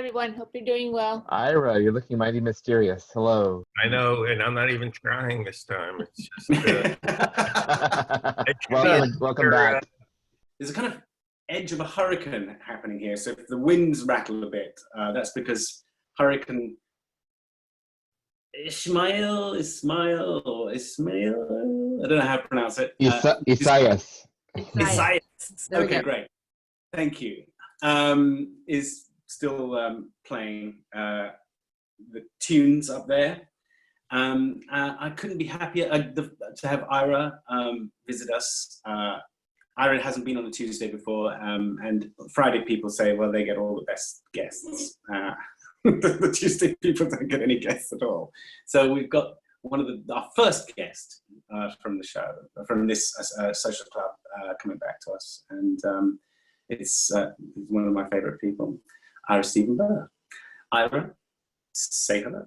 everyone. Hope you're doing well. Ira, you're looking mighty mysterious. Hello. I know, and I'm not even trying this time. It's just welcome back. There's a kind of edge of a hurricane happening here. So if the winds rattle a bit, that's because Hurricane Ismail, I don't know how to pronounce it. Isaias. Okay, great. Thank you. Is still playing the tunes up there. I couldn't be happier to have Ira visit us. Ira hasn't been on a Tuesday before, and Friday people say, well, they get all the best guests. The Tuesday people don't get any guests at all. So we've got our first guest from the show, from this social club, coming back to us, and it's one of my favorite people, Ira Stephen Behr. Ira, say hello.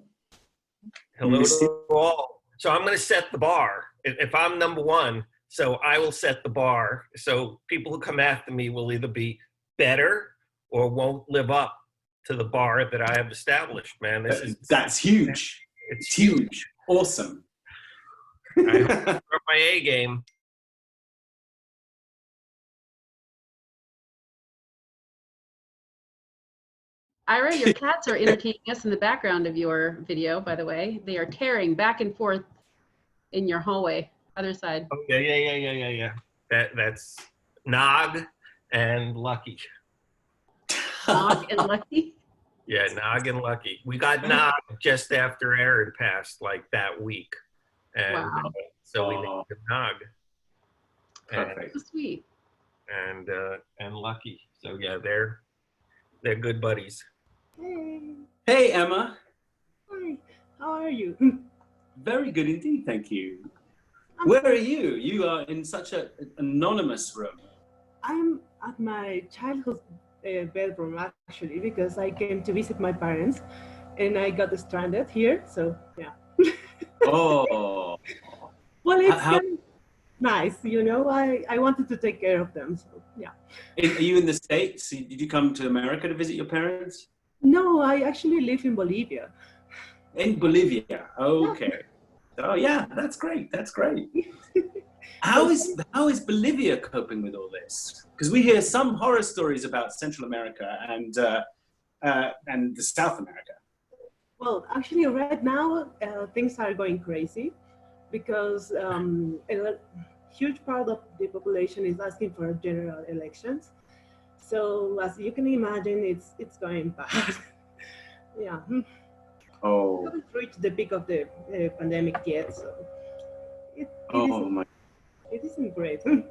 Hello to all. So I'm going to set the bar. If I'm number one, so I will set the bar. So people who come after me will either be better or won't live up to the bar that I have established, man. That's huge. It's huge. Awesome. I hope my A game. Ira, your cats are entertaining us in the background of your video, by the way. They are tearing back and forth in your hallway, other side. Oh, yeah. That's Nog and Lucky. Nog and Lucky? Yeah, Nog and Lucky. We got Nog just after Aaron passed, like that week. And wow. So we named him Nog. Perfect. So sweet. And Lucky. So yeah, they're good buddies. Hey, Emma. Hi, how are you? Very good indeed, thank you. Where are you? You are in such an anonymous room. I'm at my childhood bedroom, actually, because I came to visit my parents and I got stranded here, so yeah. Oh. Well, it's kind of nice, you know, I wanted to take care of them, so yeah. Are you in the States? Did you come to America to visit your parents? No, I actually live in Bolivia. In Bolivia, okay. Oh yeah, that's great. That's great. How is Bolivia coping with all this? Because we hear some horror stories about Central America and the South America. Well, actually, right now things are going crazy because a huge part of the population is asking for general elections. So as you can imagine, it's going bad. Yeah. Oh. We haven't reached the peak of the pandemic yet, so it isn't great. Yeah.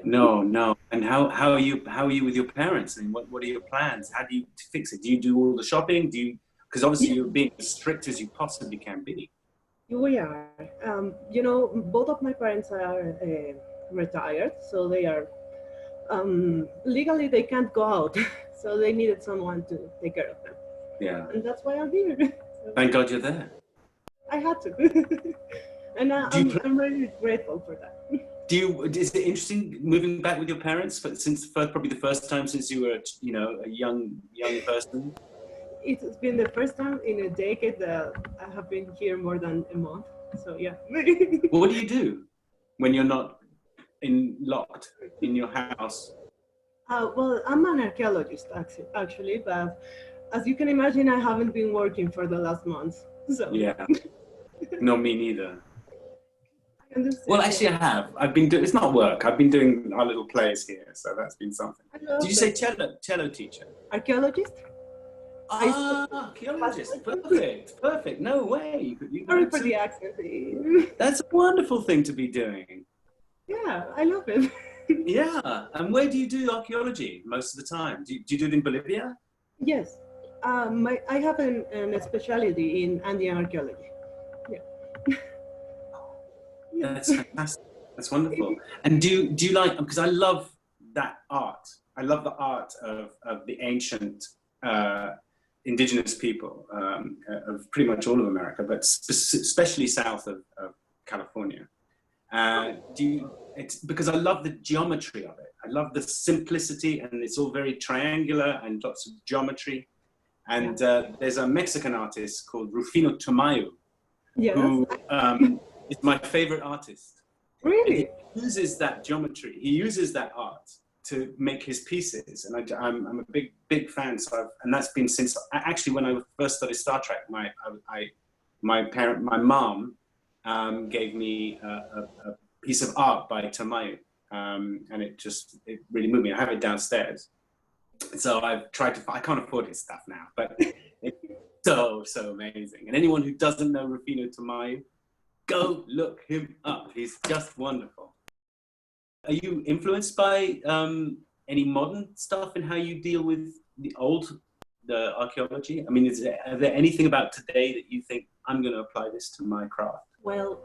No. And how are you with your parents? I mean, what are your plans? How do you fix it? Do you do all the shopping? Because obviously you're being as strict as you possibly can be. We are. You know, both of my parents are retired, so they are legally they can't go out, so they needed someone to take care of them. Yeah. And that's why I'm here. So thank God you're there. I had to. And I'm really grateful for that. Is it interesting moving back with your parents probably the first time since you were, a young person? It's been the first time in a decade that I have been here more than a month. So yeah. What do you do when you're not locked in your house? Well, I'm an archaeologist actually, but as you can imagine, I haven't been working for the last month. So yeah. No, me neither. Well, actually, I have. I've been doing. It's not work. I've been doing our little plays here, so that's been something. Did you say cello teacher? Archaeologist. Archaeologist. Perfect. No way. Sorry for the accent. That's a wonderful thing to be doing. Yeah, I love it. Yeah. And where do you do archaeology most of the time? Do you do it in Bolivia? Yes. I have a specialty in Andean archaeology. Yeah. That's fantastic. That's wonderful. And do you like, because I love that art. I love the art of the ancient indigenous people of pretty much all of America, but especially south of California. It's because I love the geometry of it. I love the simplicity, and it's all very triangular and lots of geometry. And there's a Mexican artist called Rufino Tamayo, Yes. who is my favorite artist. Really? And he uses that geometry. He uses that art to make his pieces, and I'm a big fan. So and that's been since actually when I first started Star Trek. My mom gave me a piece of art by Tamayo, and it really moved me. I have it downstairs. So I've tried to. I can't afford his stuff now, but it's so amazing. And anyone who doesn't know Rufino Tamayo, go look him up. He's just wonderful. Are you influenced by any modern stuff in how you deal with the archaeology? I mean, are there anything about today that you think I'm going to apply this to my craft? Well,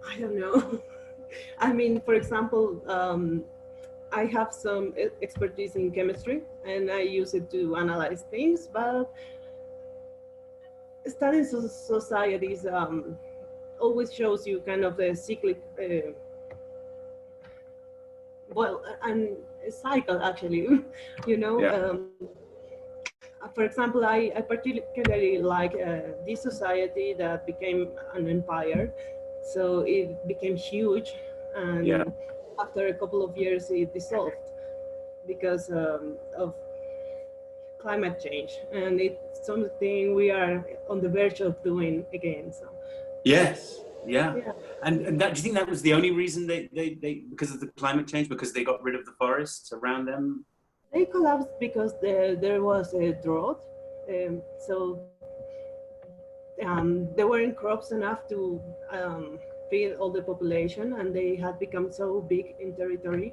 I don't know. I mean, for example, I have some expertise in chemistry, and I use it to analyze things. But studying societies always shows you kind of a cyclic. And a cycle actually, you know. Yeah. For example, I particularly like this society that became an empire. So it became huge, and after a couple of years it dissolved because of climate change, and it's something we are on the verge of doing again. So yes. Yeah. And that, do you think that was the only reason they because of the climate change, because they got rid of the forests around them? They collapsed because there was a drought. So there weren't crops enough to feed all the population, and they had become so big in territory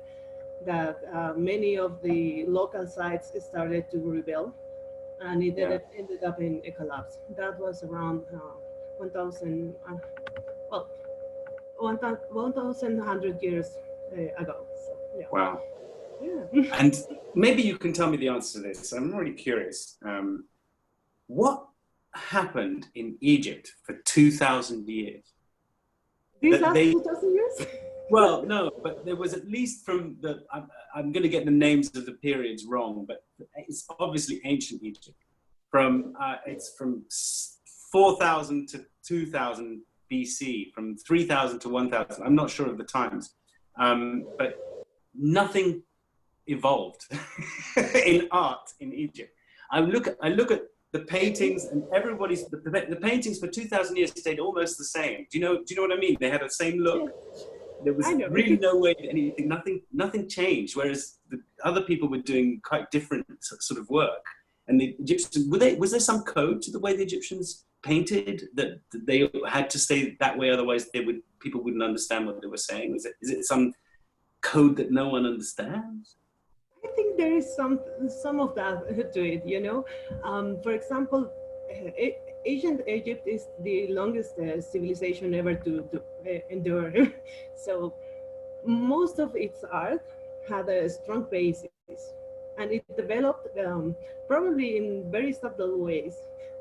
that many of the local sites started to rebel, and it ended up in a collapse. That was around 1,100 years ago. So, yeah. Wow. Yeah. And maybe you can tell me the answer to this. I'm really curious. What happened in Egypt for 2,000 years? These last 2,000 years? Well, no, but there was at least from the, I'm going to get the names of the periods wrong, but it's obviously ancient Egypt. It's from 4,000 to 2,000 BC, from 3,000 to 1,000. I'm not sure of the times, but nothing evolved in art in Egypt. I look at the paintings, and the paintings for 2,000 years stayed almost the same. Do you know what I mean? They had the same look. There was really no way anything, nothing changed. Whereas the other people were doing quite different sort of work. And the Egyptians, was there some code to the way the Egyptians painted that they had to stay that way? Otherwise, people wouldn't understand what they were saying. Is it some code that no one understands? I think there is some of that to it. You know, for example, ancient Egypt is the longest civilization ever to endure. So most of its art had a strong basis, and it developed probably in very subtle ways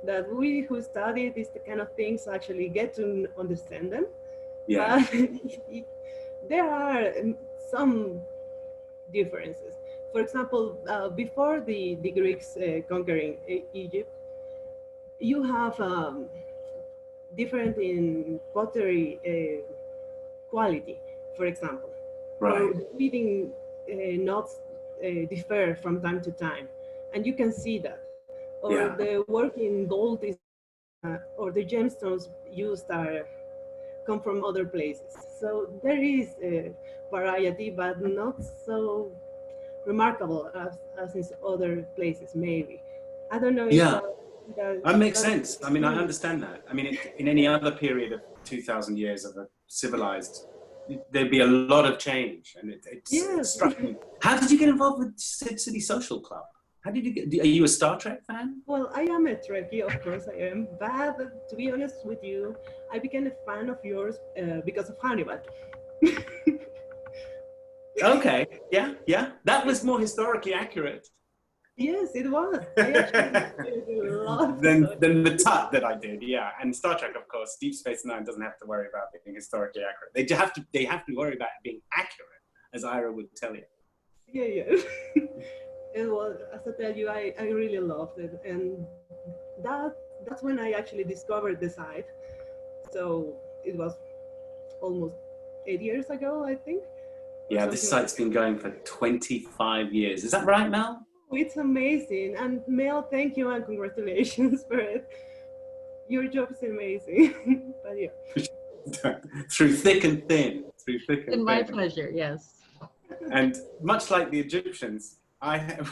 that we who study these kind of things actually get to understand them. Yeah. But there are some differences. For example, before the Greeks conquering Egypt, you have different in pottery quality, for example. Right. Reading notes differ from time to time, and you can see that. Or the work in gold is, or the gemstones used come from other places. So there is a variety, but not so remarkable as in other places, maybe. I don't know if that makes sense. I mean, I understand that. I mean, in any other period of 2,000 years of a civilized, there'd be a lot of change, and it struck me. How did you get involved with Sid City Social Club? How did you get? Are you a Star Trek fan? Well, I am a Trekkie, of course I am. But to be honest with you, I became a fan of yours because of Hannibal. Okay, yeah. That was more historically accurate. Yes, it was. I actually did a lot than the tut that I did, yeah. And Star Trek, of course, Deep Space Nine doesn't have to worry about being historically accurate. They have to worry about being accurate, as Ira would tell you. Yeah. it was, as I tell you, I really loved it, and that's when I actually discovered the site. So it was almost 8 years ago, I think. Yeah, this site's been going for 25 years. Is that right, Mel? It's amazing. And Mel, thank you and congratulations for it. Your job is amazing. But yeah. Through thick and thin. Through thick and thin. My pleasure, yes. And much like the Egyptians,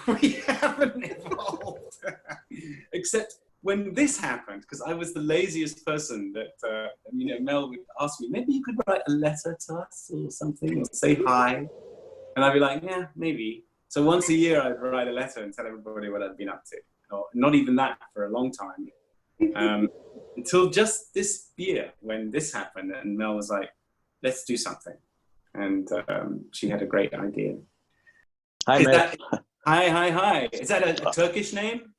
we haven't evolved. Except when this happened, because I was the laziest person that, Mel would ask me, maybe you could write a letter to us or something, or say hi. And I'd be like, yeah, maybe. So once a year, I'd write a letter and tell everybody what I'd been up to. Or not even that for a long time. Until just this year when this happened, and Mel was like, let's do something. And she had a great idea. Hi, Mel. Hi. Is that a Turkish name?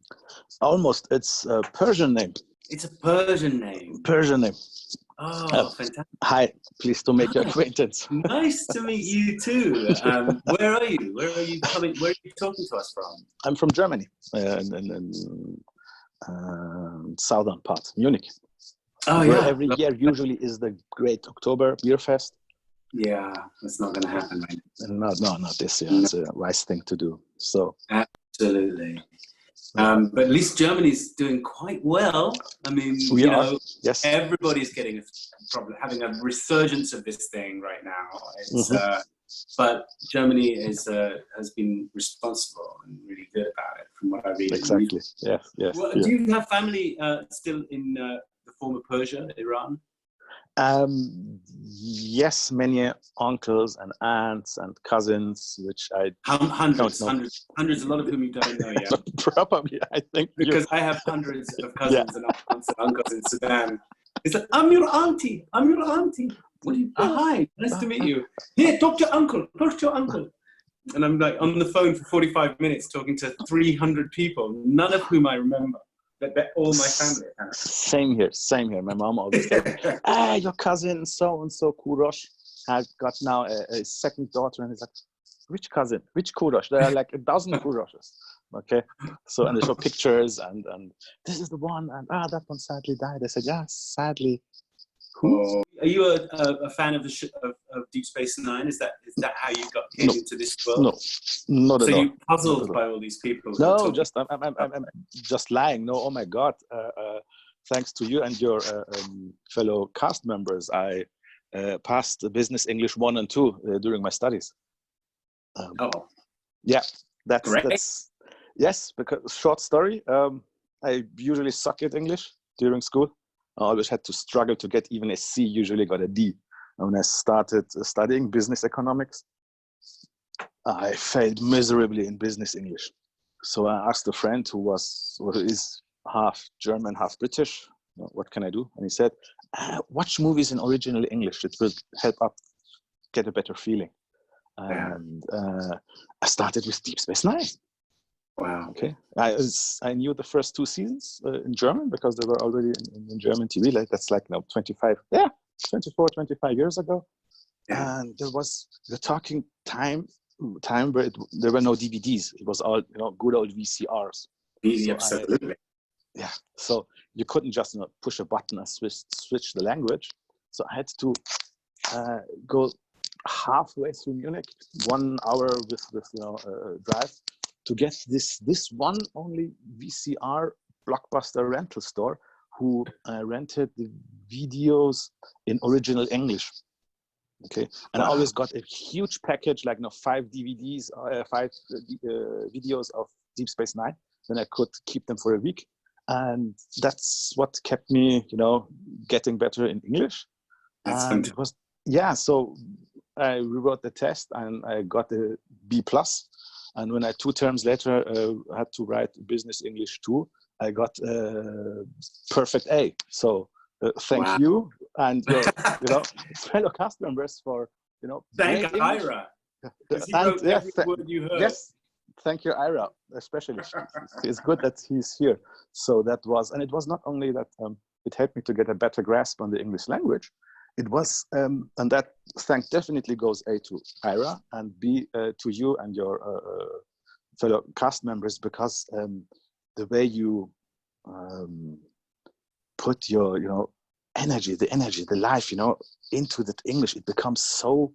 Almost. It's a Persian name. It's a Persian name. Persian name. Oh, fantastic. Hi, pleased to make your acquaintance. Nice to meet you too. Where are you? Where are you coming? Where are you talking to us from? I'm from Germany, in southern part, Munich. Oh, where yeah. every year usually is the Great October Beer Fest. Yeah, that's not going to happen, right? No, not this year. It's a wise thing to do. So absolutely. But at least Germany's doing quite well. I mean, yes. Everybody's getting having a resurgence of this thing right now. It's, but Germany has been responsible and really good about it, from what I read. Exactly. Yes. Well, do you have family still in the former Persia, Iran? Yes, many uncles and aunts and cousins, which I hundreds, a lot of whom you don't know yet. Probably, I think. Because I have hundreds of cousins and aunts and uncles in Sudan. It's like, I'm your auntie. What do you? Hi, nice to meet you. Here, talk to your uncle. And I'm like on the phone for 45 minutes talking to 300 people, none of whom I remember. They're all my family. Same here. My mom always said, your cousin so-and-so Kurosh has got now a second daughter. And he's like, which cousin? Which Kurosh? There are like 1,000 Kuroshes. Okay. So, and they show pictures and this is the one. And that one sadly died. I said, yeah, sadly. Who? Are you a fan of of Deep Space Nine? Is that how you came into this world? No, not at all. So you're puzzled by all these people? No, I'm just lying. No, oh my God! Thanks to you and your fellow cast members, I passed the Business English 1 and 2 during my studies. Yeah, that's yes. Because short story, I usually suck at English during school. I always had to struggle to get even a C, usually got a D. And when I started studying business economics, I failed miserably in business English. So I asked a friend who is half German, half British, what can I do? And he said, watch movies in original English. It will help up get a better feeling. And I started with Deep Space Nine. Wow. Okay. I knew the first 2 seasons in German because they were already in German TV. Like that's like now 24, 25 years ago. Yeah. And there was the talking time where there were no DVDs. It was all good old VCRs. Absolutely. So you couldn't just push a button and switch the language. So I had to go halfway through Munich, 1 hour with drive, to get this one only VCR blockbuster rental store who rented the videos in original English. Okay, and I always got a huge package, like 5 DVDs, 5 videos of Deep Space Nine. Then I could keep them for a week, and that's what kept me, getting better in English. And it was so I rewrote the test and I got a B+. And when I 2 terms later had to write Business English 2, I got perfect A. So thank you and your fellow cast members for Thank Ira. He wrote every word you heard. Yes, thank you, Ira, especially. It's good that he's here. So that was, and it was not only that it helped me to get a better grasp on the English language. It was, and that thank definitely goes A to Ira and B to you and your fellow cast members, because the way you put your, you know, energy, the life, you know, into that English, it becomes so,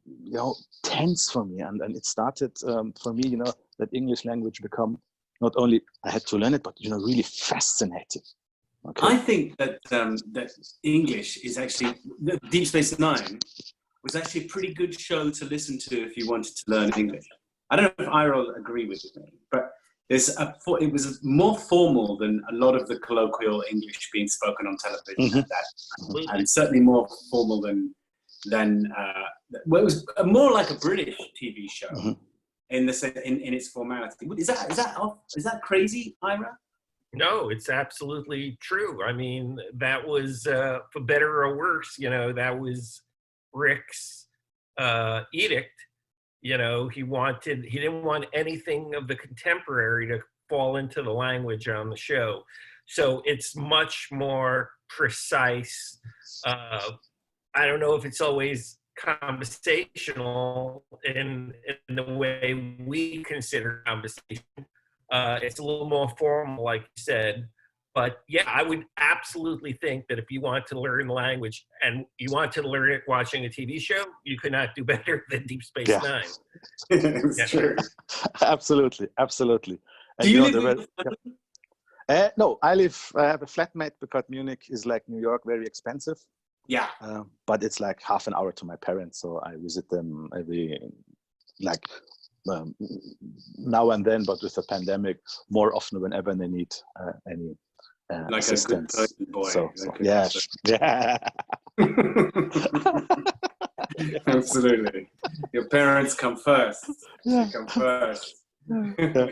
you know, tense for me. And it started for me, you know, that English language become not only I had to learn it, but, you know, really fascinating. Okay. I think that that English is actually, Deep Space Nine was actually a pretty good show to listen to if you wanted to learn English. I don't know if Ira will agree with me, but it was more formal than a lot of the colloquial English being spoken on television at that time, and certainly more formal than well, it was more like a British TV show in its formality. Is that crazy, Ira? No, it's absolutely true. I mean, that was for better or worse. You know, that was Rick's edict. You know, he didn't want anything of the contemporary to fall into the language on the show. So it's much more precise. I don't know if it's always conversational in the way we consider conversation. It's a little more formal, like you said. But yeah, I would absolutely think that if you want to learn the language and you want to learn it watching a TV show, you could not do better than Deep Space Nine. It's true. Absolutely. And Do you live with your family? No, I have a flatmate because Munich is like New York, very expensive. Yeah. But it's like half an hour to my parents, so I visit them every, like, now and then, but with the pandemic, more often whenever they need any like assistance. A good boy. So yeah. Absolutely. Your parents come first. They come first. Yeah.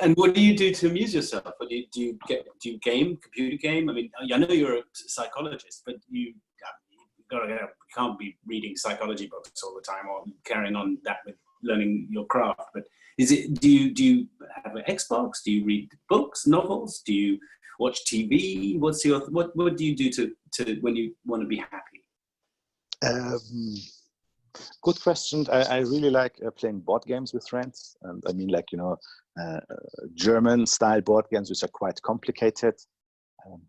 And what do you do to amuse yourself? What do you computer game? I mean, I know you're a psychologist, but you can't be reading psychology books all the time or carrying on that with learning your craft. But do you have an Xbox? Do you read books, novels? Do you watch TV? What do you do to when you want to be happy? Good question. I really like playing board games with friends, and I mean, like, you know, German style board games, which are quite complicated.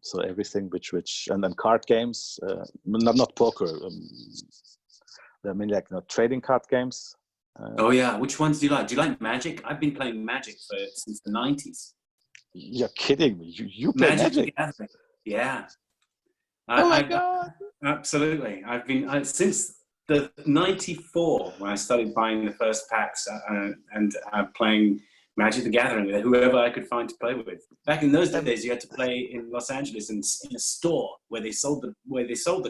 So everything which and then card games, not poker. I mean, like, you know, trading card games. Oh yeah, which ones do you like? Do you like Magic? I've been playing Magic since the 90s. You're kidding me? You play Magic? Yeah. Oh my God! Absolutely. I've been since the 94 when I started buying the first packs and playing Magic the Gathering with whoever I could find to play with. Back in those days, you had to play in Los Angeles in a store where they sold the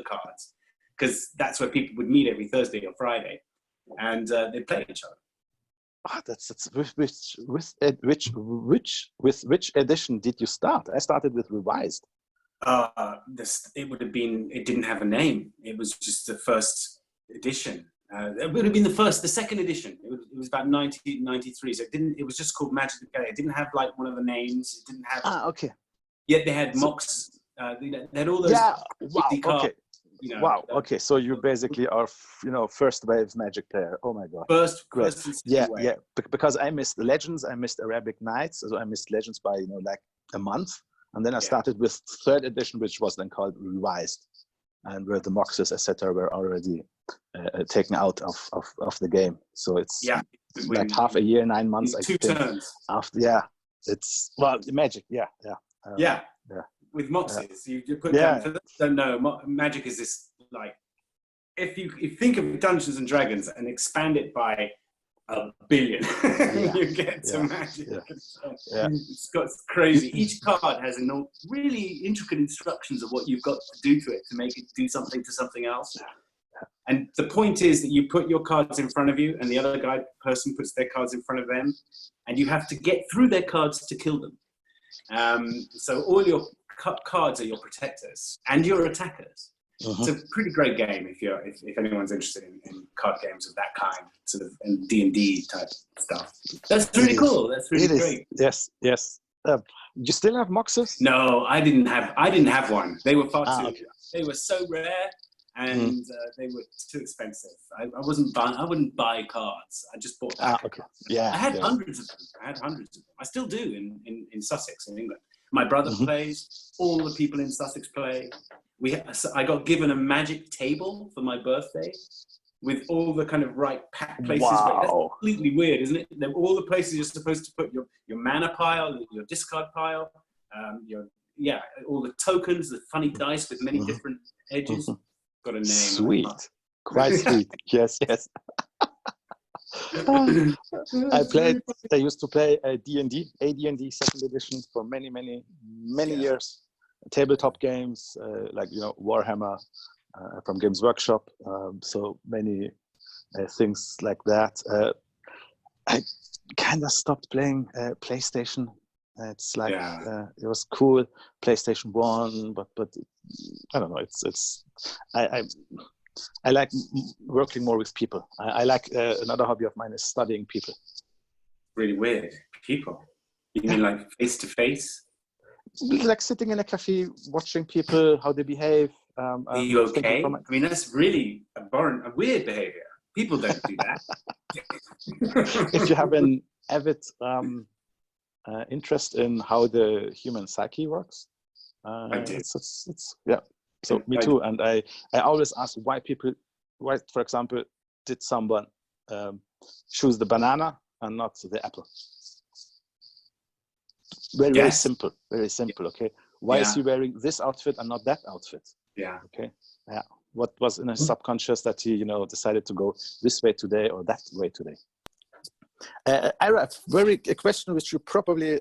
cards, because that's where people would meet every Thursday or Friday, and they play each other. Ah, that's with which edition did you start? I started with Revised. It didn't have a name. It was just the first edition. It would have been the second edition. It was about 1993. So it was just called Magic the Gathering. It didn't have like one of the names. It didn't have. Okay. Yet they had mocks. They had all those. Yeah. Wow. cards, Okay. you know, Wow. Okay. So you basically are, you know, first wave Magic player. Oh my God. First yeah. Because I missed Legends. I missed Arabic Nights. So I missed Legends by, you know, like a month. And then I started with third edition, which was then called Revised, and where the Moxes, etc., were already taken out of the game. So it's like half a year, 9 months. Two turns. After, it's Magic. Yeah. With Moxes, you put down. For those who don't know, Magic is this, like, if you think of Dungeons and Dragons and expand it by 1 billion, you get to Magic. It's crazy. Each card has really intricate instructions of what you've got to do to it to make it do something to something else. And the point is that you put your cards in front of you, and the other person puts their cards in front of them, and you have to get through their cards to kill them. So all your cards are your protectors and your attackers. It's a pretty great game if anyone's interested in card games of that kind, sort of, and D&D type stuff. That's really cool. That's really great. Yes. You still have Moxes? No, I didn't have one. They were far too. They were so rare, and they were too expensive. I wouldn't buy cards. I just bought Okay. cards. Yeah. I had yeah. hundreds of them. I still do in Sussex, in England. My brother plays. All the people in Sussex play. I got given a magic table for my birthday with all the kind of right places. Wow. That's completely weird, isn't it? All the places you're supposed to put your mana pile, your discard pile, all the tokens, the funny dice with many different edges. Got a name. Sweet. Quite sweet. Yes, yes. I used to play D&D, AD&D second edition for many years. Tabletop games, like, Warhammer from Games Workshop. So many things like that. I kind of stopped playing PlayStation. It's like it was cool, PlayStation 1, but I don't know. I like working more with people. I like another hobby of mine is studying people. Really weird people. You mean like face to face? Like sitting in a cafe, watching people, how they behave. Are you okay? I mean, that's really a weird behavior. People don't do that. If you have an avid interest in how the human psyche works, I do. It's yeah. So me too. And I always ask why, for example, did someone choose the banana and not the apple? Very simple. Okay. Why is he wearing this outfit and not that outfit? Yeah. Okay. Yeah. What was in his subconscious that he, decided to go this way today or that way today? Ira, a question which you probably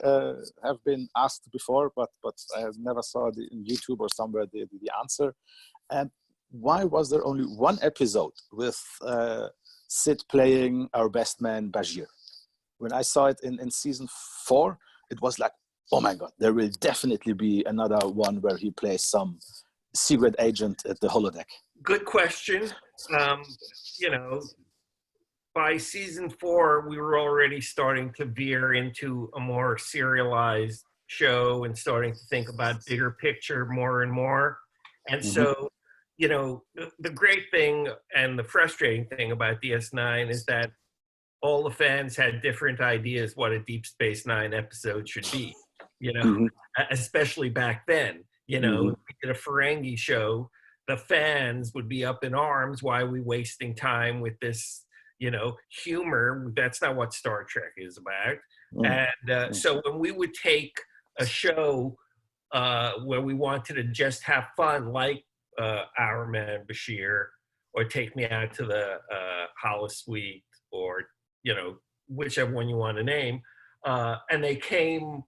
have been asked before, but I never saw it in YouTube or somewhere the answer. Why was there only one episode with Sid playing our best man Bashir? When I saw it in season 4, it was like, oh my God, there will definitely be another one where he plays some secret agent at the holodeck. Good question. By season 4, we were already starting to veer into a more serialized show and starting to think about bigger picture more and more. And so, the great thing and the frustrating thing about DS9 is that all the fans had different ideas what a Deep Space Nine episode should be, especially back then. If we did a Ferengi show, the fans would be up in arms. Why are we wasting time with this, humor? That's not what Star Trek is about. And so when we would take a show where we wanted to just have fun, like Our Man Bashir, or Take Me Out to the Holosuite, or whichever one you want to name, and they came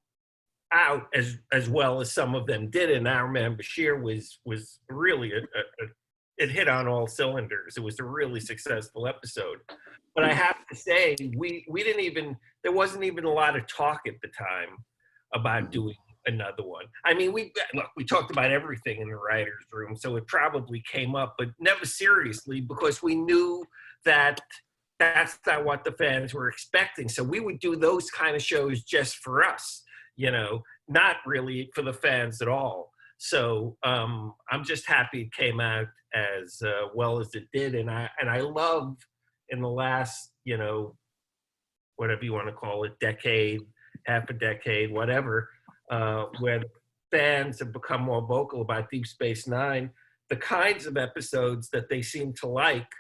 out as well as some of them did, and Our Man Bashir was really it hit on all cylinders. It was a really successful episode. But I have to say, there wasn't even a lot of talk at the time about doing another one. I mean, we talked about everything in the writer's room, so it probably came up, but never seriously, because we knew that that's not what the fans were expecting. So we would do those kind of shows just for us, not really for the fans at all. So I'm just happy it came out as well as it did. And I love in the last, whatever you want to call it, decade, half a decade, whatever, where fans have become more vocal about Deep Space Nine, the kinds of episodes that they seem to like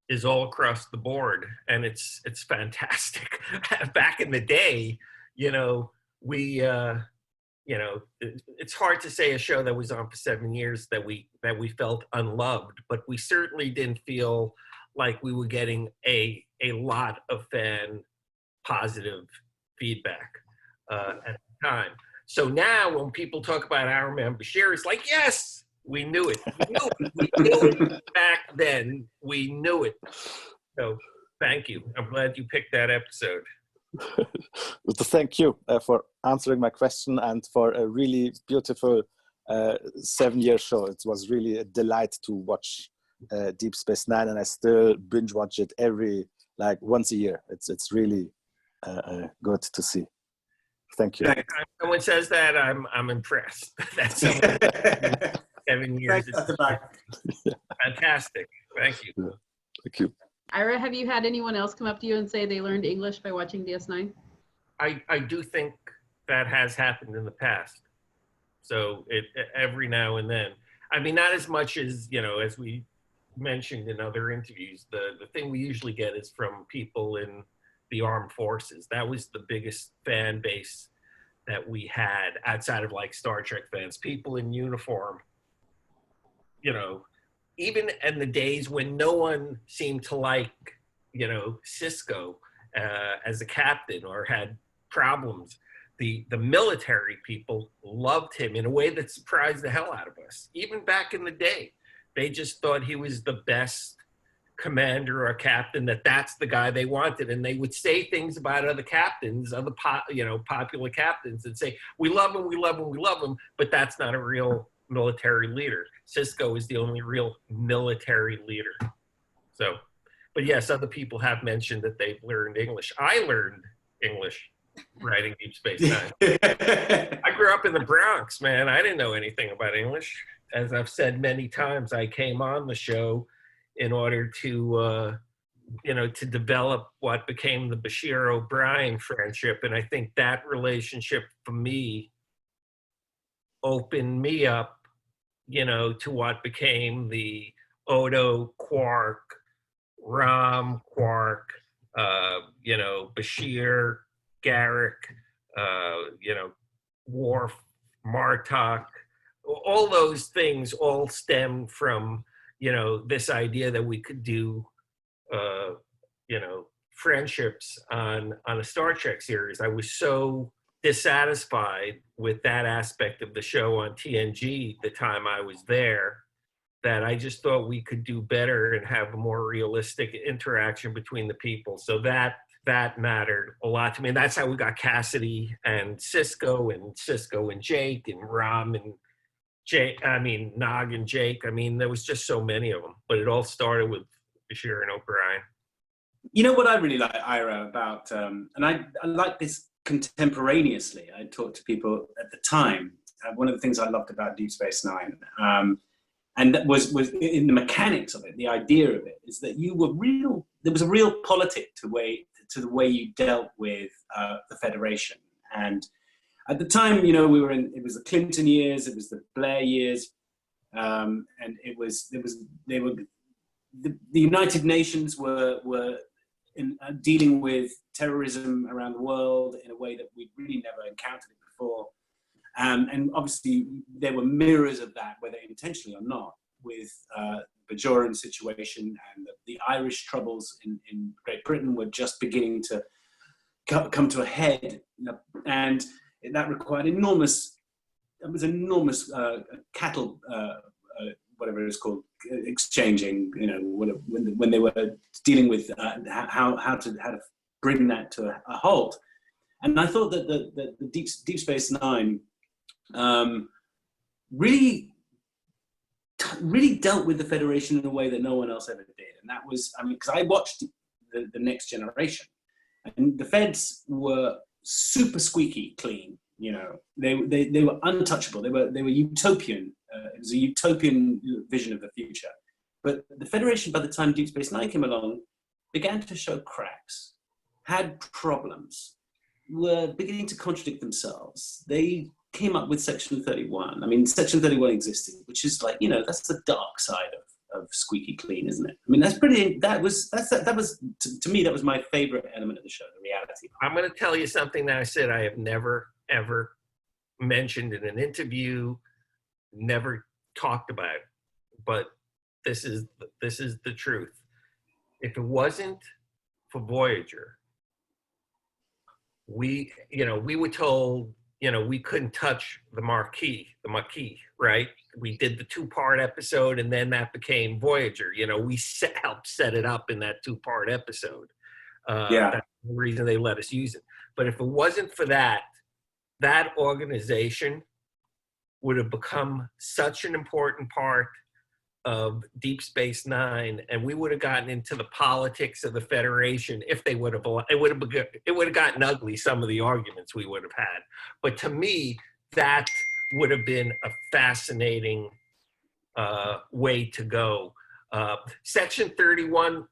is all across the board, and it's fantastic. Back in the day, it's hard to say a show that was on for 7 years that we felt unloved, but we certainly didn't feel like we were getting a lot of fan positive feedback at the time. So now when people talk about Our Man Bashir, it's like, yes, we knew it. We knew it back then. We knew it. So thank you. I'm glad you picked that episode. Thank you for answering my question and for a really beautiful 7-year show. It was really a delight to watch Deep Space Nine, and I still binge watch it once a year. It's really good to see. Thank you. If someone says that, I'm impressed. That's 7 years. Thanks, Dr. Behr. Fantastic. Thank you. Yeah. Thank you. Ira, have you had anyone else come up to you and say they learned English by watching DS9? I do think that has happened in the past. So every now and then. I mean, not as much as, as we mentioned in other interviews. The thing we usually get is from people in the armed forces. That was the biggest fan base that we had outside of like Star Trek fans. People in uniform, even in the days when no one seemed to like, Sisko as a captain or had problems, the military people loved him in a way that surprised the hell out of us. Even back in the day, they just thought he was the best commander or captain, that's the guy they wanted. And they would say things about other captains, other popular captains, and say, we love him, we love him, we love him, but that's not a real military leader. Sisko is the only real military leader. So, but yes, other people have mentioned that they've learned English. I learned English writing Deep Space Nine. I grew up in the Bronx, man. I didn't know anything about English. As I've said many times, I came on the show in order to, to develop what became the Bashir O'Brien friendship. And I think that relationship for me opened me up, to what became the Odo, Quark, Ram, Quark, Bashir, Garrick, Worf, Martok. All those things all stem from, this idea that we could do, friendships on a Star Trek series. I was so dissatisfied with that aspect of the show on TNG the time I was there that I just thought we could do better and have a more realistic interaction between the people. So that mattered a lot to me. And that's how we got Cassidy and Sisko and Jake and Ram and Nog and Jake. I mean, there was just so many of them, but it all started with Bashir and O'Brien. You know what I really like, Ira, about, and I like this contemporaneously. I talked to people at the time. One of the things I loved about Deep Space Nine, and that was in the mechanics of it, the idea of it, is that there was a real politic to the way you dealt with the Federation. And at the time, it was the Clinton years, it was the Blair years, and the United Nations were dealing with terrorism around the world in a way that we'd really never encountered it before. And obviously, there were mirrors of that, whether intentionally or not, with the Bajoran situation, and the Irish troubles in Great Britain were just beginning to come to a head, and that required enormous cattle, whatever it's called, exchanging. When they were dealing with how to bring that to a halt. And I thought that the Deep Space Nine really dealt with the Federation in a way that no one else ever did. And that was, because I watched the Next Generation, and the Feds were super squeaky clean. They were untouchable. They were utopian. It was a utopian vision of the future. But the Federation, by the time Deep Space Nine came along, began to show cracks, had problems, were beginning to contradict themselves. They came up with Section 31. Section 31 existed, which is like, that's the dark side of squeaky clean, isn't it? That was to me, that was my favorite element of the show, the reality. I'm going to tell you something that I said I have never, ever mentioned in an interview, never talked about, but this is the truth. If it wasn't for Voyager, we were told, we couldn't touch the Maquis, right? We did the 2-part episode, and then that became Voyager. We helped set it up in that 2-part episode. That's the reason they let us use it. But if it wasn't for that organization would have become such an important part of Deep Space Nine, and we would have gotten into the politics of the Federation if they would have. It would have gotten ugly, some of the arguments we would have had. But to me, that would have been a fascinating way to go. Section 31,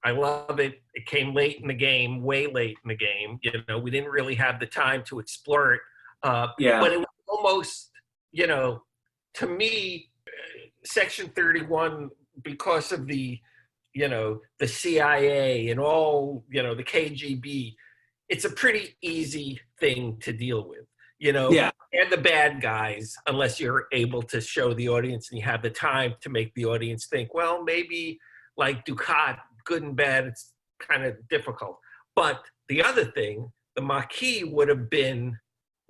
I love it. It came late in the game, way late in the game. You know, we didn't really have the time to explore it. But it was almost, you know, to me, Section 31, because of the, you know, the CIA and all, you know, the KGB, it's a pretty easy thing to deal with, you know, and the bad guys, unless you're able to show the audience and you have the time to make the audience think, well, maybe like Ducat, good and bad, it's kind of difficult. But the other thing, the Maquis would have been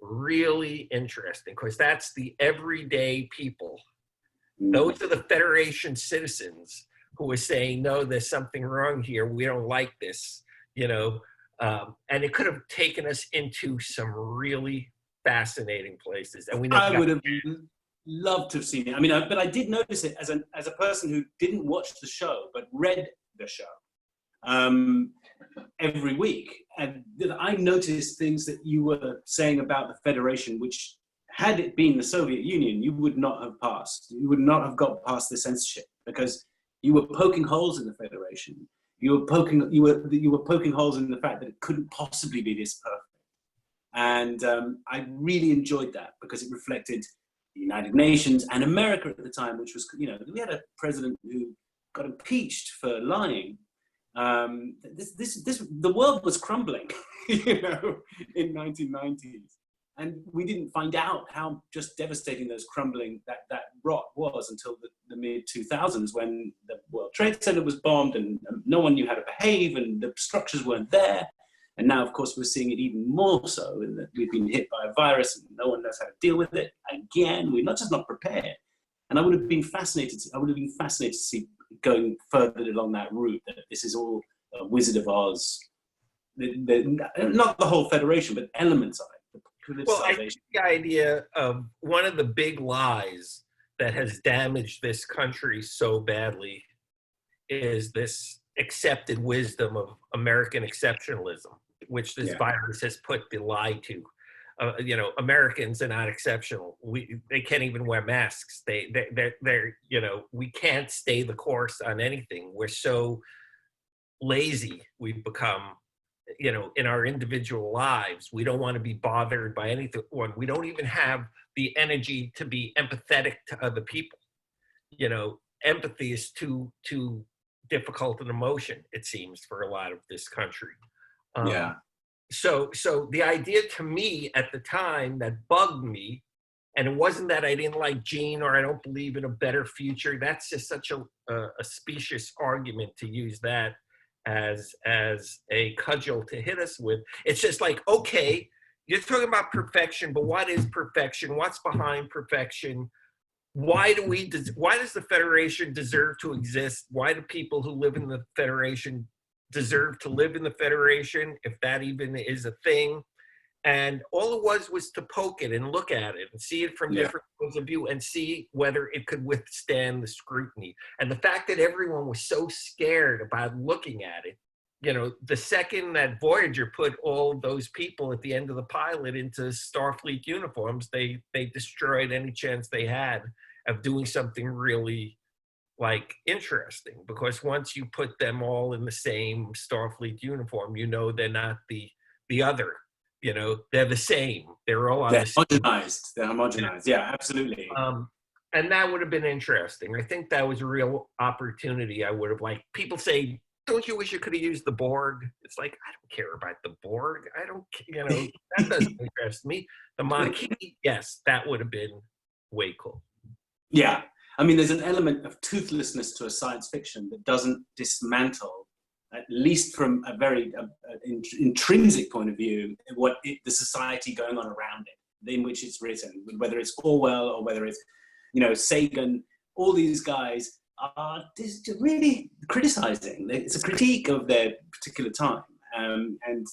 really interesting because that's the everyday people. Those are the Federation citizens who are saying, no, there's something wrong here. We don't like this, you know. And it could have taken us into some really fascinating places. And we never I would have loved to have seen it. I mean, but I did notice it as a person who didn't watch the show, but read the show every week. And I noticed things that you were saying about the Federation, which had it been the Soviet Union, you would not have passed. You would not have got past the censorship because you were poking holes in the Federation. You were poking holes in the fact that it couldn't possibly be this perfect. And I really enjoyed that because it reflected the United Nations and America at the time, which was, you know, we had a president who got impeached for lying. The world was crumbling, you know, in 1990s. And we didn't find out how just devastating those crumbling, that rot was until the mid-2000s when the World Trade Center was bombed and no one knew how to behave and the structures weren't there. And now, of course, we're seeing it even more so in that we've been hit by a virus and no one knows how to deal with it. Again, we're not just not prepared. And I would have been fascinated to see going further along that route, that this is all a Wizard of Oz, not the whole Federation, but elements of it. Well, I think the idea of one of the big lies that has damaged this country so badly is this accepted wisdom of American exceptionalism, which this virus has put the lie to. You know, Americans are not exceptional. They can't even wear masks. They're you know, we can't stay the course on anything. We're so lazy we've become. You know, in our individual lives, we don't want to be bothered by anything. We don't even have the energy to be empathetic to other people. You know, empathy is too difficult an emotion, it seems, for a lot of this country. So the idea to me at the time that bugged me, and it wasn't that I didn't like Gene or I don't believe in a better future. That's just such a specious argument to use that as a cudgel to hit us with. It's just like, okay, you're talking about perfection, but what is perfection? What's behind perfection? Why does the Federation deserve to exist? Why do people who live in the Federation deserve to live in the Federation, if that even is a thing? And all it was to poke it and look at it and see it from different points of view and see whether it could withstand the scrutiny. And the fact that everyone was so scared about looking at it, you know, the second that Voyager put all those people at the end of the pilot into Starfleet uniforms, they destroyed any chance they had of doing something really like interesting, because once you put them all in the same Starfleet uniform, you know they're not the other. You know, they're the same. They're all on the same. Homogenized. They're homogenized. Yeah, absolutely. And that would have been interesting. I think that was a real opportunity. I would have liked. People say, don't you wish you could have used the Borg? It's like, I don't care about the Borg. I don't, you know, that doesn't interest me. The Maquis, yes, that would have been way cool. Yeah. I mean, there's an element of toothlessness to a science fiction that doesn't dismantle, at least from a very intrinsic point of view, the society going on around it, in which it's written, whether it's Orwell or whether it's, you know, Sagan. All these guys are really criticizing. It's a critique of their particular time. And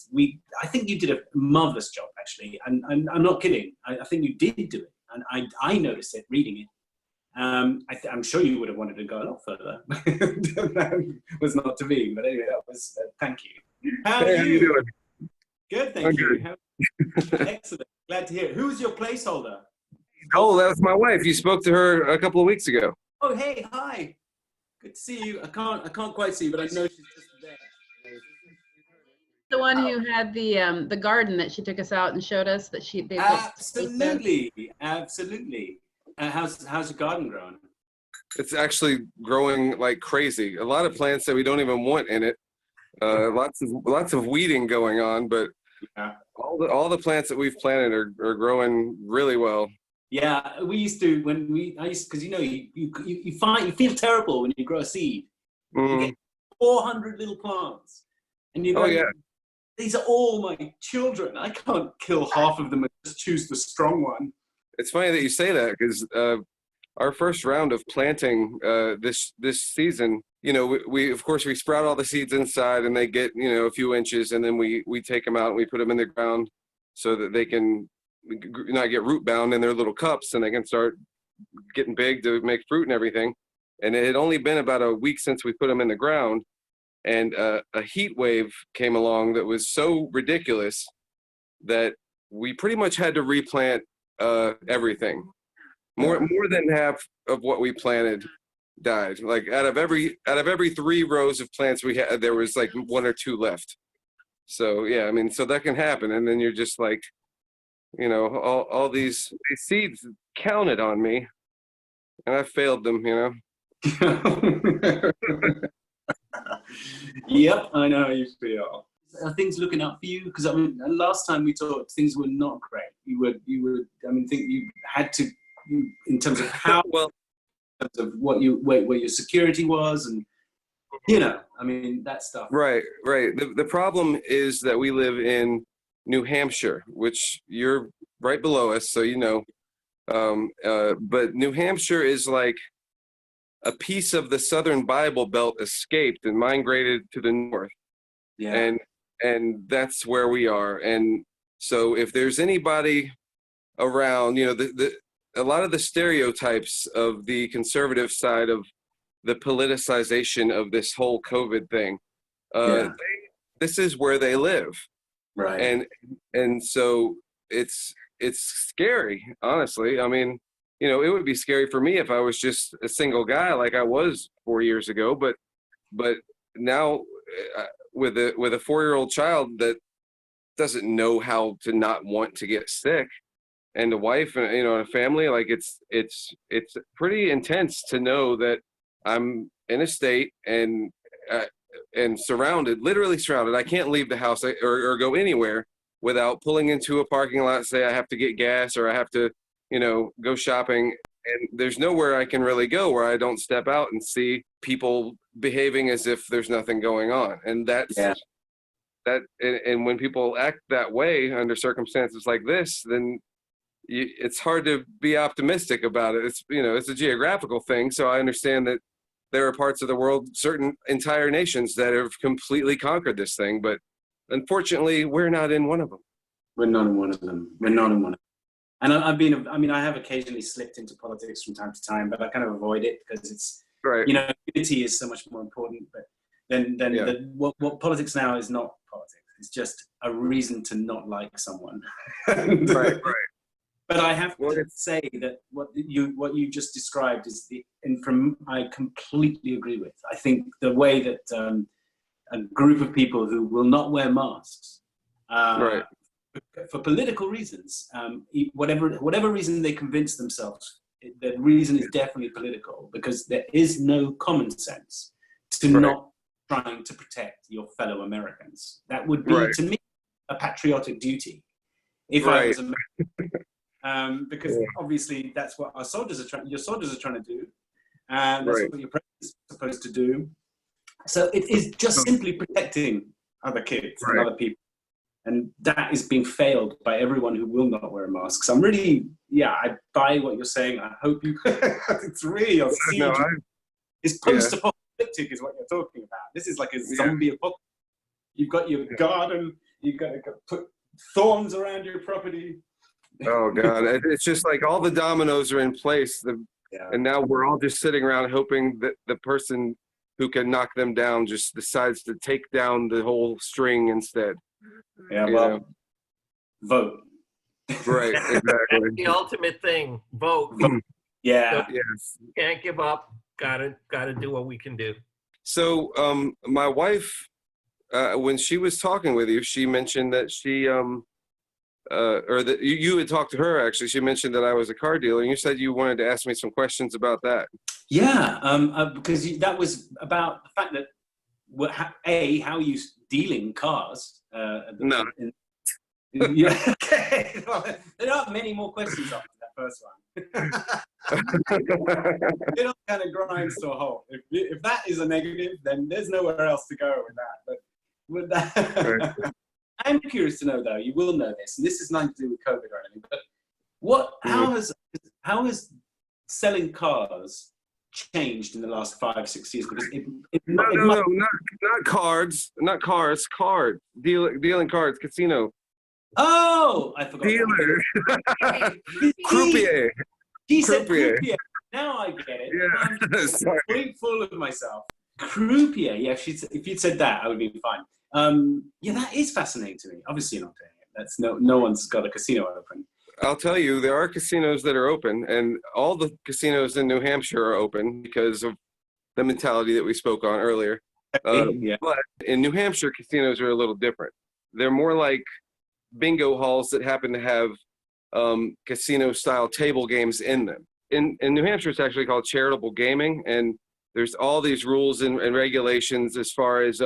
I think you did a marvelous job, actually. And I'm not kidding. I think you did do it. And I noticed it reading it. I'm sure you would have wanted to go a lot further. That was not to be, but anyway, that was, thank you. How are you doing? Good, thank you. Excellent, glad to hear it. Who's your placeholder? Oh, that was my wife. You spoke to her a couple of weeks ago. Oh, hey, hi. Good to see you. I can't quite see you, but I know she's just there. The one who had the garden that she took us out and showed us that they put Absolutely. How's your garden growing? It's actually growing like crazy. A lot of plants that we don't even want in it. Lots of weeding going on, but Yeah. all the plants that we've planted are growing really well. Yeah, we used to because you feel terrible when you grow a seed. You get 400 little plants, and you go, Oh yeah. These are all my children. I can't kill half of them and just choose the strong one. It's funny that you say that because our first round of planting this season, we of course we sprout all the seeds inside and they get a few inches, and then we take them out and we put them in the ground so that they can not get root bound in their little cups and they can start getting big to make fruit and everything. And it had only been about a week since we put them in the ground, and a heat wave came along that was so ridiculous that we pretty much had to replant everything. More than half of what we planted died. Like out of every 3 rows of plants we had, there was like 1 or 2 left. So yeah, I mean, so that can happen, and then you're just like, all these seeds counted on me, and I failed them. Yep, I know how you feel. Are things looking up for you? Because I mean, last time we talked, things were not great. You had to, in terms of how, Well, in terms of where your security was, and I mean that stuff. Right. The problem is that we live in New Hampshire, which you're right below us, so but New Hampshire is like a piece of the Southern Bible Belt escaped and migrated to the north. Yeah. And that's where we are. And so if there's anybody around, a lot of the stereotypes of the conservative side of the politicization of this whole COVID thing, this is where they live. Right. And so it's scary, honestly. I mean, it would be scary for me if I was just a single guy like I was 4 years ago, but now with a 4-year-old child that doesn't know how to not want to get sick, and a wife and a family, like it's pretty intense to know that I'm in a state and surrounded, literally surrounded. I can't leave the house or go anywhere without pulling into a parking lot, say I have to get gas or I have to, go shopping. And there's nowhere I can really go where I don't step out and see people behaving as if there's nothing going on. And and when people act that way under circumstances like this, then it's hard to be optimistic about it. It's a geographical thing. So I understand that there are parts of the world, certain entire nations that have completely conquered this thing, but unfortunately, we're not in one of them. We're not in one of them. And I have occasionally slipped into politics from time to time, but I kind of avoid it because it's, right. Unity is so much more important. But then what politics now is not politics. It's just a reason to not like someone. Right. But I have to say that what you just described is I completely agree with. I think the way that a group of people who will not wear masks for political reasons, whatever reason they convince themselves, the reason is definitely political, because there is no common sense to not trying to protect your fellow Americans. That would be to me a patriotic duty if I was American. Because obviously that's what your soldiers are trying to do, and that's what your president is supposed to do. So it is just simply protecting other kids and other people, and that is being failed by everyone who will not wear a mask. So I'm really, I buy what you're saying. I hope you. It's really a siege. It's post-apocalyptic, is what you're talking about. This is like a zombie apocalypse. You've got your garden. You've got to put thorns around your property. Oh God, it's just like all the dominoes are in place, and now we're all just sitting around hoping that the person who can knock them down just decides to take down the whole string instead. Yeah, vote. Right, exactly. That's the ultimate thing. Vote. Yeah. Yes. Can't give up. Gotta do what we can do. So my wife, when she was talking with you, she mentioned that she or that you had talked to her actually. She mentioned that I was a car dealer, and you said you wanted to ask me some questions about that. Yeah, because that was about the fact that how are you dealing cars? No. Yeah. Okay. Well, there aren't many more questions after that first one. It all kind of grinds to a halt. If that is a negative, then there's nowhere else to go with that. But with that, I'm curious to know though. You will know this, and this is nothing to do with COVID or anything. But how has selling cars changed in the last 5-6 years? Because not cards, not cars, card dealing cards, casino. Oh, I forgot. Dealer. Croupier. He said Croupier. croupier. Now I get it. Yeah. I'm Sorry. fully full of myself. Croupier. Yeah, if you'd said that, I would be fine. Yeah, that is fascinating to me. Obviously, you're not doing it. That's no one's got a casino open. I'll tell you, there are casinos that are open, and all the casinos in New Hampshire are open because of the mentality that we spoke on earlier. Yeah. But in New Hampshire, casinos are a little different. They're more like bingo halls that happen to have casino-style table games in them. In New Hampshire, it's actually called charitable gaming, and there's all these rules and regulations as far as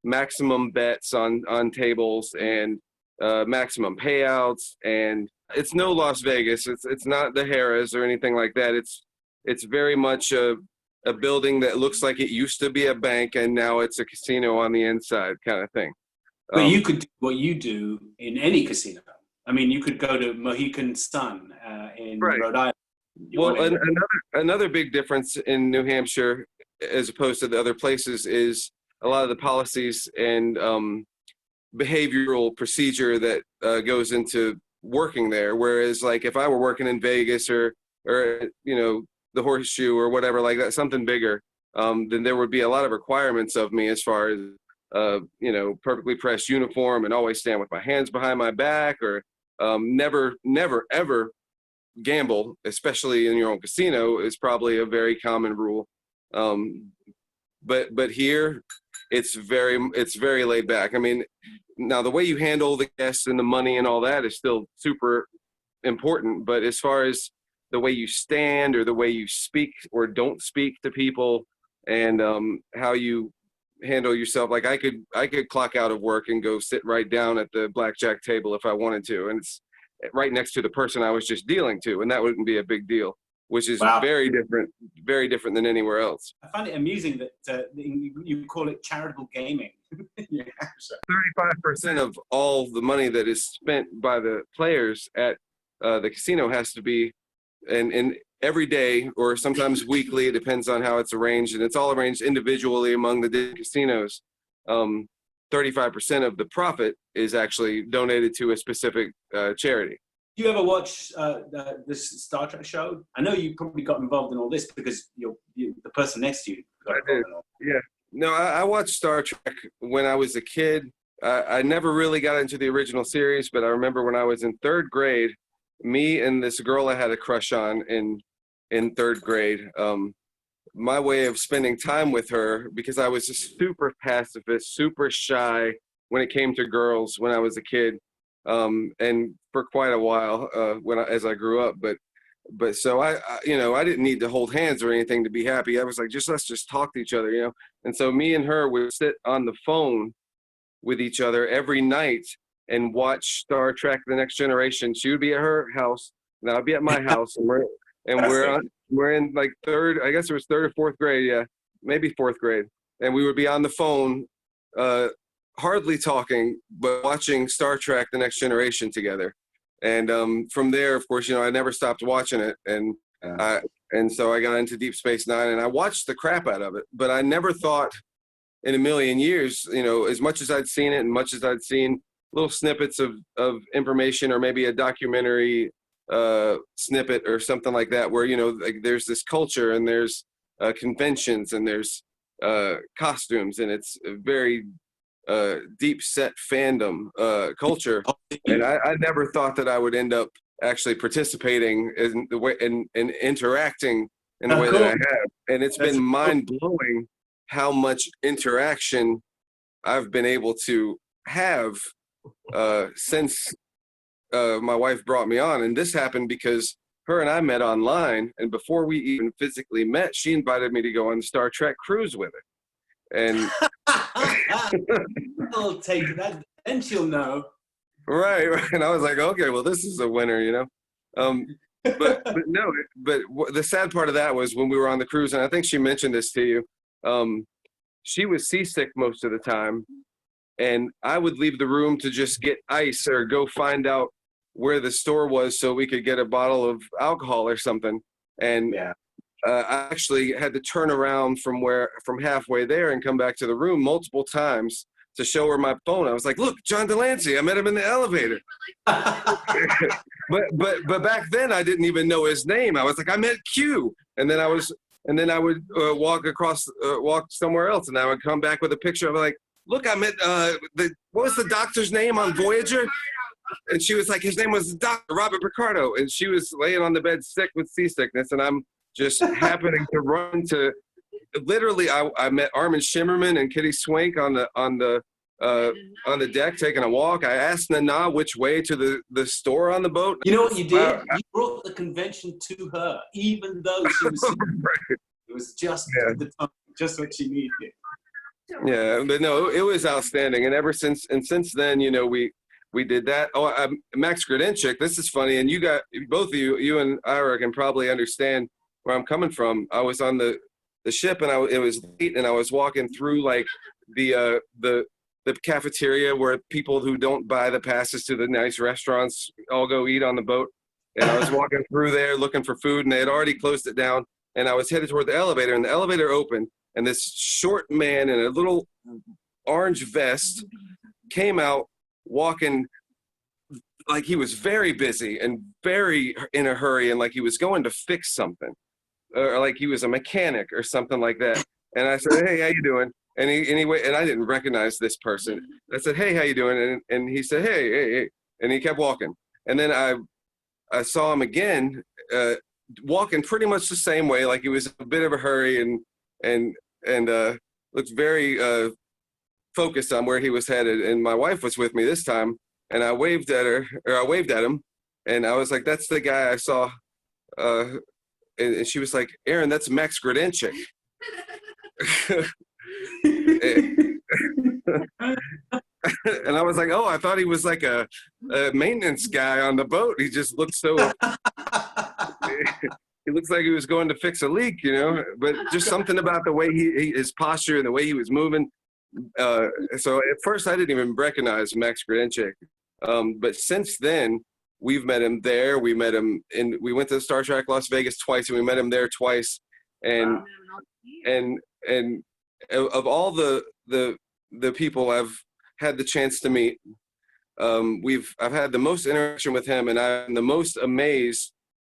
maximum bets on tables and maximum payouts, and it's no Las Vegas. It's not the Harrah's or anything like that. It's very much a building that looks like it used to be a bank and now it's a casino on the inside kind of thing. But you could do what you do in any casino. I mean, you could go to Mohegan Sun in Rhode Island. Well, another big difference in New Hampshire as opposed to the other places is a lot of the policies and behavioral procedure that goes into working there. Whereas like if I were working in Vegas or the Horseshoe or whatever like that, something bigger, then there would be a lot of requirements of me as far as perfectly pressed uniform and always stand with my hands behind my back, or never ever gamble, especially in your own casino, is probably a very common rule. But here it's very laid back. I mean, now the way you handle the guests and the money and all that is still super important, but as far as the way you stand or the way you speak or don't speak to people and how you handle yourself, like I could clock out of work and go sit right down at the blackjack table if I wanted to, and it's right next to the person I was just dealing to, and that wouldn't be a big deal, which is very different than anywhere else. I find it amusing that you call it charitable gaming. Yeah. 35% of all the money that is spent by the players at the casino has to be, and every day or sometimes weekly, it depends on how it's arranged, and it's all arranged individually among the different casinos. 35% of the profit is actually donated to a specific charity. Do you ever watch this Star Trek show? I know you probably got involved in all this because the person next to you got involved in all this. Yeah. No, I watched Star Trek when I was a kid. I never really got into the original series, but I remember when I was in third grade, me and this girl I had a crush on in third grade, my way of spending time with her, because I was a super pacifist, super shy when it came to girls when I was a kid, and for quite a while as I grew up. But so I didn't need to hold hands or anything to be happy. I was like, let's just talk to each other, And so me and her would sit on the phone with each other every night and watch Star Trek: The Next Generation. She would be at her house, and I'd be at my house, and we're in like third, I guess it was third or fourth grade, yeah, maybe fourth grade, and we would be on the phone, hardly talking, but watching Star Trek: The Next Generation together. And from there, of course, I never stopped watching it, and so I got into Deep Space Nine, and I watched the crap out of it. But I never thought in a million years, as much as I'd seen it, and much as I'd seen little snippets of information, or maybe a documentary snippet or something like that, where like there's this culture and there's conventions and there's costumes, and it's a very deep set fandom culture, and I never thought that I would end up actually participating in the way and interacting in the way that I have. And it's been mind-blowing how much interaction I've been able to have since my wife brought me on. And this happened because her and I met online, and before we even physically met, she invited me to go on the Star Trek cruise with her. And I'll take that, then she'll know. Right. And I was like, okay, well, this is a winner, you know? But the sad part of that was when we were on the cruise, and I think she mentioned this to you, she was seasick most of the time, and I would leave the room to just get ice or go find out where the store was so we could get a bottle of alcohol or something. And I actually had to turn around from halfway there and come back to the room multiple times to show her my phone. I was like, look, John Delancey, I met him in the elevator. but back then I didn't even know his name. I was like, I met Q. And then I would walk somewhere else, and I would come back with a picture of like, look, I met what was the doctor's name on Voyager? And she was like, his name was Dr. Robert Picardo. And she was laying on the bed sick with seasickness, and I'm just happening to run to, literally, I met Armin Shimmerman and Kitty Swank on the deck taking a walk. I asked Nana which way to the store on the boat. You know what you did? You brought the convention to her, even though she was right. It was just the time, just what she needed. Yeah, but no, it was outstanding. And since then, you know, we did that. Oh, Max Grod'nchik, this is funny. And both of you and Ira can probably understand where I'm coming from. I was on the ship, and it was late, and I was walking through like the cafeteria where people who don't buy the passes to the nice restaurants all go eat on the boat. And I was walking through there looking for food, and they had already closed it down. And I was headed toward the elevator, and the elevator opened, and this short man in a little orange vest came out walking like he was very busy and very in a hurry, and like he was going to fix something, or like he was a mechanic or something like that. And I said, hey, how you doing? And and I didn't recognize this person. I said, hey, how you doing? And he said, hey. And he kept walking. And then I saw him again, walking pretty much the same way, like he was in a bit of a hurry and looked very focused on where he was headed. And my wife was with me this time, and I waved at him, and I was like, that's the guy I saw. And she was like, Aaron, that's Max Grod'nchik. And I was like, oh, I thought he was like a maintenance guy on the boat. He just looked so, he looks like he was going to fix a leak, you know, but just something about the way his posture and the way he was moving. So at first I didn't even recognize Max Grod'nchik. But since then, we've met him there. We met him we went to Star Trek Las Vegas twice, and we met him there twice. And of all the people I've had the chance to meet, I've had the most interaction with him, and I'm the most amazed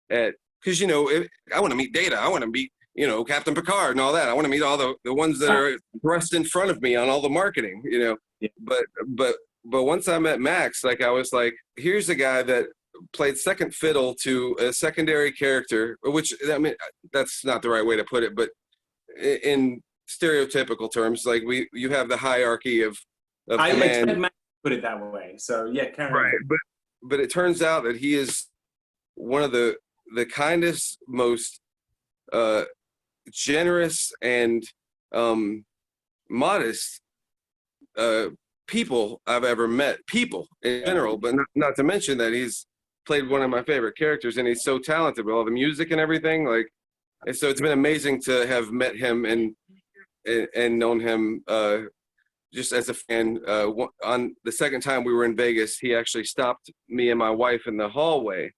at, because, you know, I want to meet Data. I want to meet, you know, Captain Picard and all that. I want to meet all the ones that are thrust in front of me on all the marketing, you know. Yeah. But once I met Max, like, I was like, here's a guy that played second fiddle to a secondary character, which, I mean, that's not the right way to put it, but in stereotypical terms, like you have the hierarchy of I command. expect Max to put it that way. So yeah, right. But it turns out that he is one of the kindest, most generous and modest people I've ever met. People in general, but not to mention that he's played one of my favorite characters, and he's so talented with all the music and everything. Like, and so it's been amazing to have met him and known him just as a fan. On the second time we were in Vegas, he actually stopped me and my wife in the hallway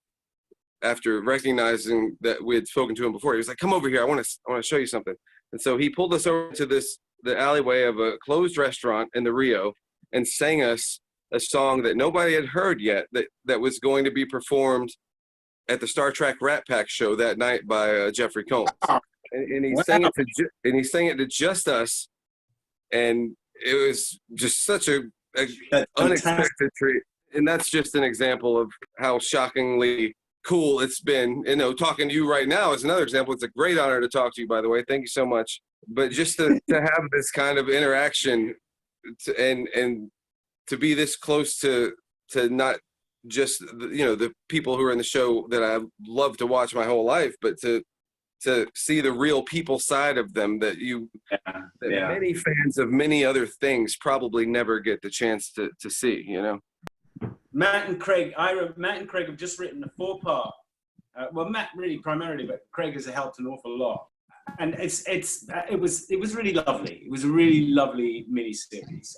after recognizing that we had spoken to him before. He was like, come over here, I want to show you something. And so he pulled us over to the alleyway of a closed restaurant in the Rio and sang us a song that nobody had heard yet, that was going to be performed at the Star Trek Rat Pack show that night by Jeffrey Combs. And he sang it to just us, and it was just such a unexpected treat. and that's just an example of how shockingly cool it's been. You know, talking to you right now is another example. It's a great honor to talk to you, by the way. Thank you so much. But just to have this kind of interaction and to be this close to not just, you know, the people who are in the show that I love to watch my whole life, but to see the real people side of them that many fans of many other things probably never get the chance to see, you know. Matt and Craig have just written a 4-part. Well, Matt really primarily, but Craig has helped an awful lot. And it was really lovely. It was a really lovely mini-series.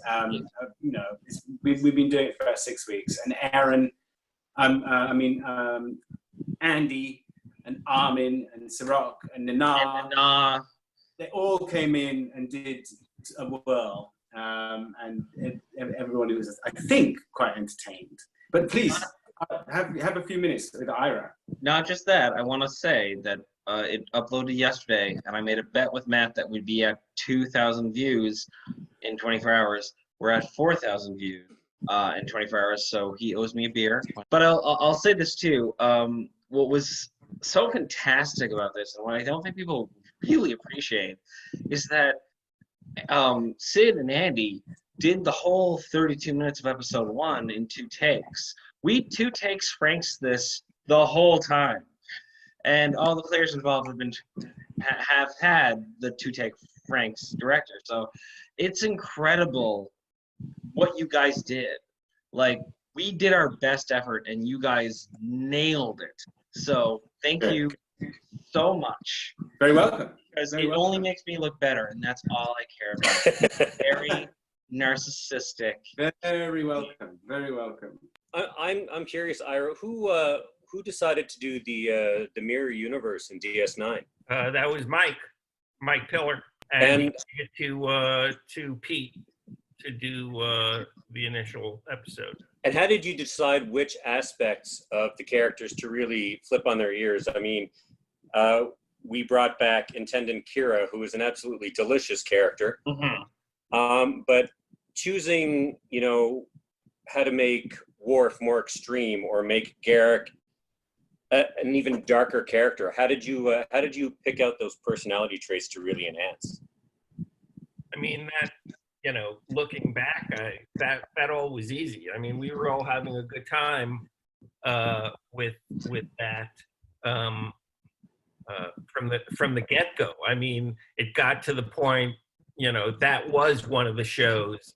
You know, we've been doing it for about 6 weeks. And Aaron, Andy, and Armin, and Sirach, and Nana, they all came in and did a whirl. And everybody was, I think, quite entertained. But please, have a few minutes with Ira. Not just that, I want to say that it uploaded yesterday, and I made a bet with Matt that we'd be at 2,000 views in 24 hours. We're at 4,000 views in 24 hours, so he owes me a beer. But I'll say this too. What was so fantastic about this, and what I don't think people really appreciate, is that Sid and Andy did the whole 32 minutes of episode 1 in 2 takes. We 2 takes Franks this the whole time. And all the players involved have had the 2-take Franks director. So it's incredible what you guys did. Like, we did our best effort and you guys nailed it. So thank you so much. Very welcome. Because it only makes me look better, and that's all I care about. Very narcissistic. Very welcome. Very welcome. I'm curious, Ira, who decided to do the mirror universe in DS9? That was Mike Pillar, and to Pete to do the initial episode. And how did you decide which aspects of the characters to really flip on their ears? I mean, we brought back Intendant Kira, who is an absolutely delicious character. Mm-hmm. But choosing, you know, how to make Worf more extreme or make Garrick an even darker character, how did you pick out those personality traits to really enhance? I mean, that, you know, looking back, that all was easy. I mean, we were all having a good time with that. From the get-go. I mean, it got to the point, you know, that was one of the shows,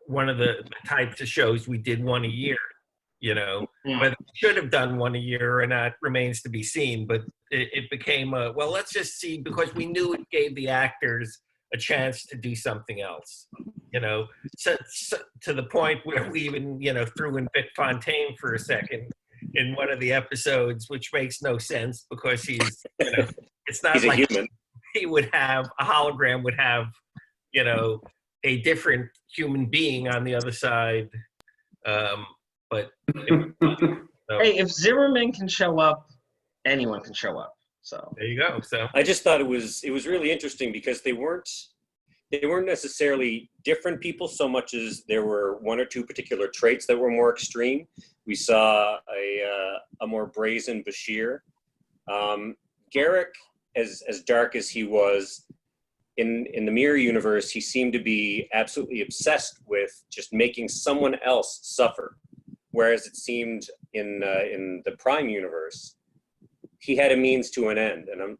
one of the types of shows we did 1 a year, you know. Whether we should have done 1 a year or not remains to be seen, but it became well, let's just see, because we knew it gave the actors a chance to do something else, you know, so to the point where we even, you know, threw in Vic Fontaine for a second in one of the episodes, which makes no sense because he's, you know, it's not he's like a human. He would have, a hologram would have, you know, a different human being on the other side. But hey, if Zimmerman can show up, anyone can show up. So there you go. So I just thought it was really interesting because they weren't necessarily different people so much as there were 1 or 2 particular traits that were more extreme. We saw a more brazen Bashir. Garrick, as dark as he was, in the mirror universe, he seemed to be absolutely obsessed with just making someone else suffer. Whereas it seemed in the Prime universe, he had a means to an end. And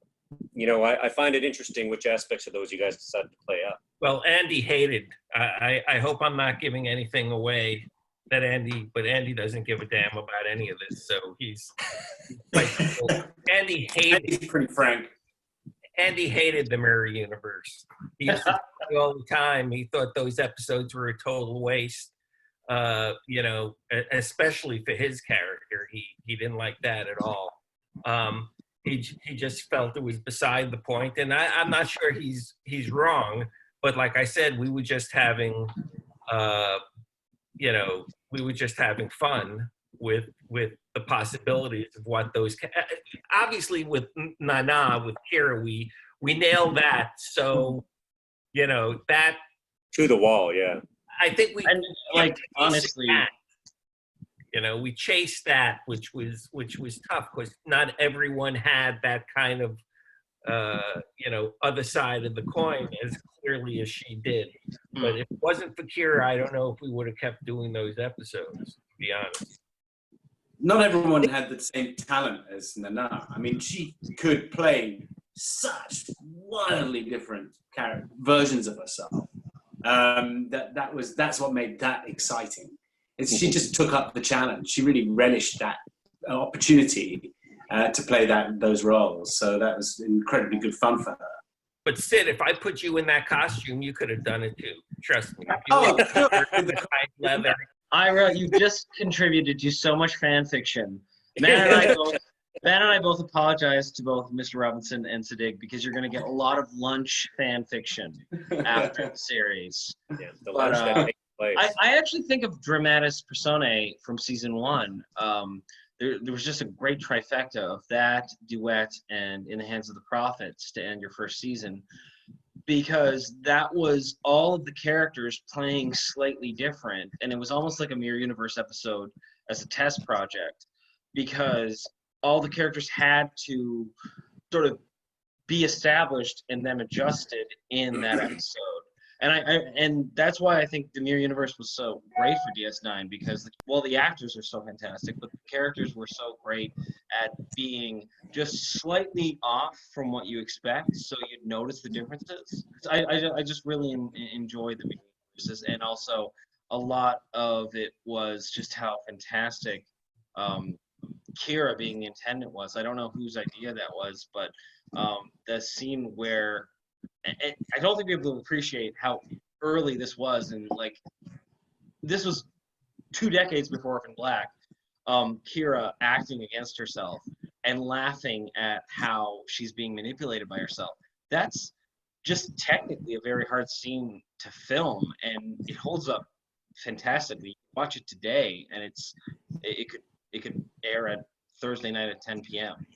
I find it interesting which aspects of those you guys decided to play up. Well, Andy hated. I hope I'm not giving anything away that but Andy doesn't give a damn about any of this. So he's like, Andy hated. He's pretty frank. Andy hated the mirror universe. He used to say all the time. He thought those episodes were a total waste. You know, especially for his character, he didn't like that at all. He just felt it was beside the point, and I'm not sure he's wrong. But like I said, we were just having, you know, we were just having fun with the possibilities of what those. Obviously, with Nana, with Kira, we nailed that. So, you know, that to the wall, yeah. I think we and like honestly, You know, we chased that, which was tough because not everyone had that kind of you know, other side of the coin as clearly as she did. But if it wasn't for Kira, I don't know if we would have kept doing those episodes, to be honest. Not everyone had the same talent as Nana. I mean, she could play such wildly different versions of herself. That's what made that exciting. She just took up the challenge. She really relished that opportunity to play those roles. So that was incredibly good fun for her. But Sid, if I put you in that costume, you could have done it too. Trust me. The leather. Ira, you just contributed to so much fan fiction. Matt and I both apologize to both Mr. Robinson and Siddig because you're going to get a lot of lunch fan fiction after the series. Yeah, the lunch that takes place. I actually think of Dramatis Personae from season 1. There was just a great trifecta of that, Duet, and In the Hands of the Prophets to end your first season, because that was all of the characters playing slightly different, and it was almost like a Mirror Universe episode as a test project, because all the characters had to sort of be established and then adjusted in that episode. And that's why I think the Mirror Universe was so great for DS9, because the actors are so fantastic, but the characters were so great at being just slightly off from what you expect, so you'd notice the differences. I just really enjoyed the Mirror Universes, and also a lot of it was just how fantastic Kira being the intendant was. I don't know whose idea that was, but the scene where I don't think people appreciate how early this was, and like this was 2 decades before Orphan Black. Kira acting against herself and laughing at how she's being manipulated by herself. That's just technically a very hard scene to film, and it holds up fantastically. You watch it today, and it could air at Thursday night at 10 p.m.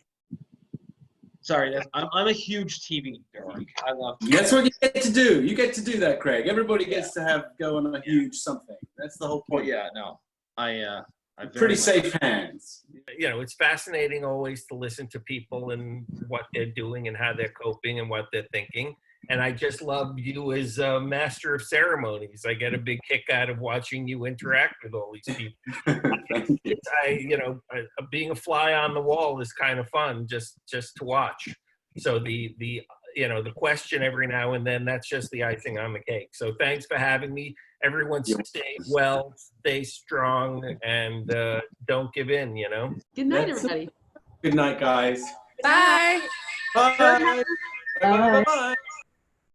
Sorry, I'm a huge TV dork. I love TV. That's what you get to do. You get to do that, Craig. Everybody gets to go on a huge something. That's the whole point. Yeah, no. I'm pretty safe hands. You know, it's fascinating always to listen to people and what they're doing and how they're coping and what they're thinking. And I just love you as a master of ceremonies. I get a big kick out of watching you interact with all these people. Being a fly on the wall is kind of fun just to watch. So the question every now and then, that's just the icing on the cake. So thanks for having me. Everyone stay well, stay strong, and don't give in, you know? Good night, everybody. Good night, guys. Bye. Bye. Bye. Bye. Bye.